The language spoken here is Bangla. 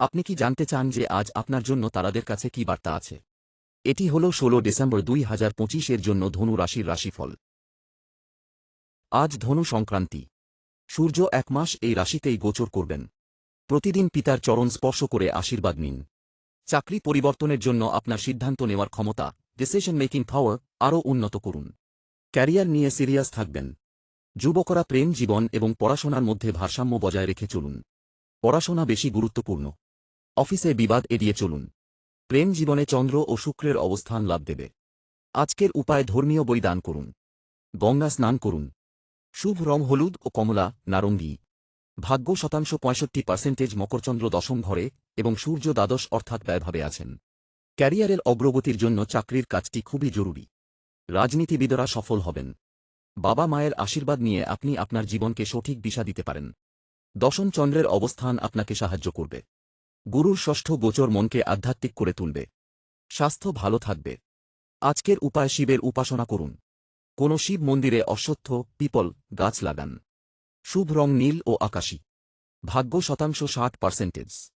আপনি কি জানতে চান যে আজ আপনার জন্য তারাদের কাছে কি বার্তা আছে? এটি হল ১৬ ডিসেম্বর ২০২৫ এর জন্য ধনু রাশির রাশিফল। আজ ধনু সংক্রান্তি। সূর্য ১ মাস এই রাশিতেই গোচর করবেন। প্রতিদিন পিতার চরণ স্পর্শ করে আশীর্বাদ নিন। চাকরি পরিবর্তনের জন্য আপনার সিদ্ধান্ত নেওয়ার ক্ষমতা, ডিসিশন মেকিং পাওয়ার, আরও উন্নত করুন। ক্যারিয়ার নিয়ে সিরিয়াস থাকবেন। যুবকরা প্রেম জীবন এবং পড়াশোনার মধ্যে ভারসাম্য বজায় রেখে চলুন। পড়াশোনা বেশি গুরুত্বপূর্ণ। অফিসে বিবাদ এড়িয়ে চলুন। প্রেম জীবনে চন্দ্র ও শুক্রের অবস্থান লাভ দেবে। আজকের উপায় ধর্মীয় বই দান করুন। গঙ্গা স্নান করুন। শুভ রং হলুদ ও কমলা, নারঙ্গী। ভাগ্য শতাংশ 65% মকরচন্দ্র দশম ঘরে এবং সূর্য দ্বাদশ অর্থাৎ ব্যয়ভাবে আছেন। ক্যারিয়ারের অগ্রগতির জন্য চাকরির কাজটি খুবই জরুরি। রাজনীতিবিদরা সফল হবেন। বাবা মায়ের আশীর্বাদ নিয়ে আপনি আপনার জীবনকে সঠিক দিশা দিতে পারেন। দশম চন্দ্রের অবস্থান আপনাকে সাহায্য করবে। গুরুর ষষ্ঠ গোচর মনকে আধ্যাত্মিক করে তুলবে। স্বাস্থ্য ভালো থাকবে। আজকের উপায় শিবের উপাসনা করুন। কোন শিব মন্দিরে অশ্বত্থ, পিপল গাছ লাগান। শুভ রং নীল ও আকাশী। ভাগ্য শতাংশ 60%।